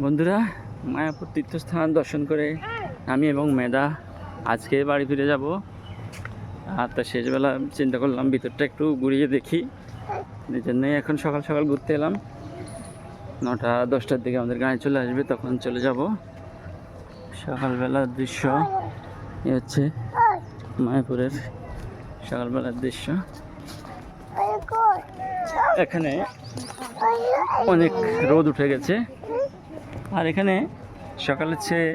বন্ধুরা, মায়াপুর তীর্থস্থান দর্শন করে আমি এবং মেধা আজকে বাড়ি ফিরে যাব। আর তার শেষবেলা চিন্তা করলাম ভিতরটা একটু ঘুরিয়ে দেখি, এই জন্যই এখন সকাল সকাল ঘুরতে এলাম। 9টা-10টার দিকে আমাদের গাড়ি চলে আসবে, তখন চলে যাব। সকালবেলার দৃশ্য এ হচ্ছে মায়াপুরের সকালবেলার দৃশ্য। এখানে অনেক রোদ উঠে গেছে, আর এখানে সকালের চেয়ে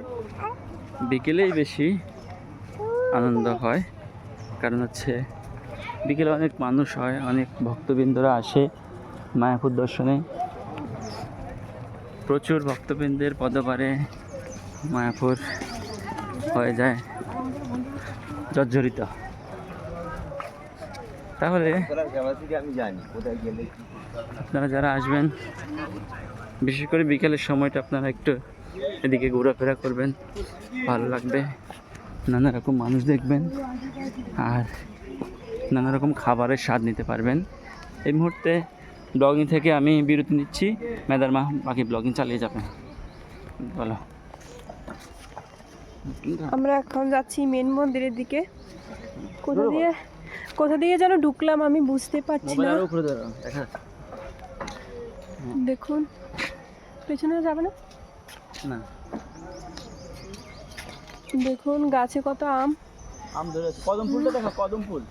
বিকেলেই বেশি আনন্দ হয়। কারণ হচ্ছে বিকেলে অনেক মানুষ হয়, অনেক ভক্তবৃন্দরা আসে মায়াপুর দর্শনে। প্রচুর ভক্তবৃন্দের পদপারে মায়াপুর হয়ে যায় জর্জরিত। তাহলে আপনারা যারা আসবেন, বিশেষ করে বিকেলের সময়টা আপনারা একটু এদিকে ঘোরাফেরা করবেন, ভালো লাগবে। নানা রকম মানুষ দেখবেন আর নানা রকম খাবারের স্বাদ নিতে পারবেন। এই মুহূর্তে ব্লগিং থেকে আমি বিরতি নিচ্ছি, মেধার মা বাকি ব্লগিং চালিয়ে যাবেন। বলো। আমরা এখন যাচ্ছি মেন মন্দিরের দিকে। কোথা দিয়ে যেন ঢুকলাম আমি বুঝতে পারছি না। দেখুন পেছনে যাবে না, দেখুন গাছে কত আম ধরেছে। কদম ফুলটা দেখো, কদম ফুল,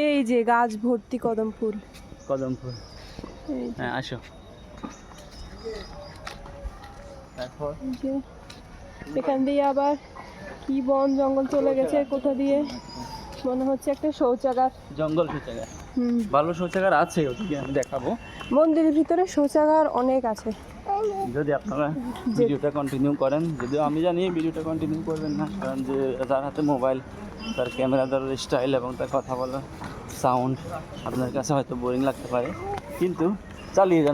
এই যে গাছ ভর্তি কদম ফুল। হ্যাঁ, আসো। এখান দিয়ে আবার কি বন জঙ্গল চলে গেছে, কোথা দিয়ে মনে হচ্ছে একটা শৌচাগার, জঙ্গল শৌচাগার। ভালো শৌচাগার আছে, ওদিকে আমি দেখাবো। মন্দিরের ভিতরে শৌচাগার অনেক আছে। যদি আপনারা ভিডিওটা কন্টিনিউ করেন, যদিও আমি জানি ভিডিওটা কন্টিনিউ করবেন না, কারণ যে যার হাতে মোবাইল, তার ক্যামেরা ধরার স্টাইল এবং তার কথা বলার সাউন্ড আপনার কাছে হয়তো বোরিং লাগতে পারে, কিন্তু চালিয়ে যান।